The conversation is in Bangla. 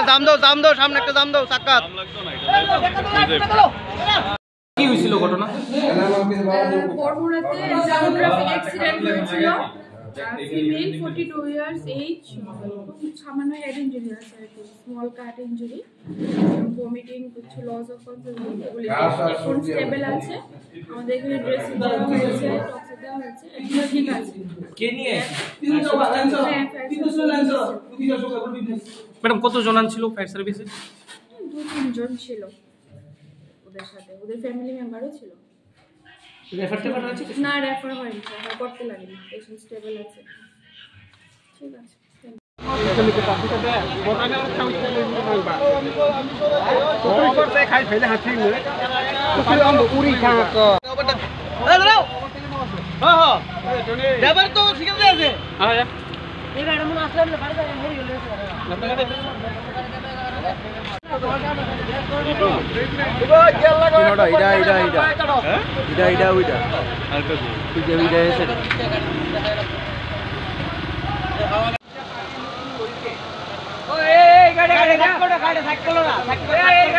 দাম দাও সামনে একটা দাম দাও সাক্ষাৎ কি হয়েছিল ঘটনা? বড়মুড়াতে রোড ট্রাফিক অ্যাক্সিডেন্ট হয়েছিল। ফিমেল 42 ইয়ার্স এজ, সামান্য হেড ইনজুরি আছে আর কি, স্মল কাট ইনজুরি, ভমিটিং, কিছু লস অফ কনসিয়াসনেস, এগুলি এখন স্টেবল আছে। আমাদের এখানে ড্রেসিং দেওয়া হয়েছে, টক্সিন দেওয়া হয়েছে, এগুলো ঠিক আছে। কে নিয়ে ম্যাডাম কতজন ছিল ফায়ার সার্ভিসে? 2-3 জন ছিল ওদের সাথে, ওদের ফ্যামিলি মেম্বারও ছিল। রেফার টেফার হয়েছে? না, রেফার হয়নি, রেফার করতে লাগেনি, পেশেন্ট স্টেবল আছে। ঠিক আছে। গাড়ি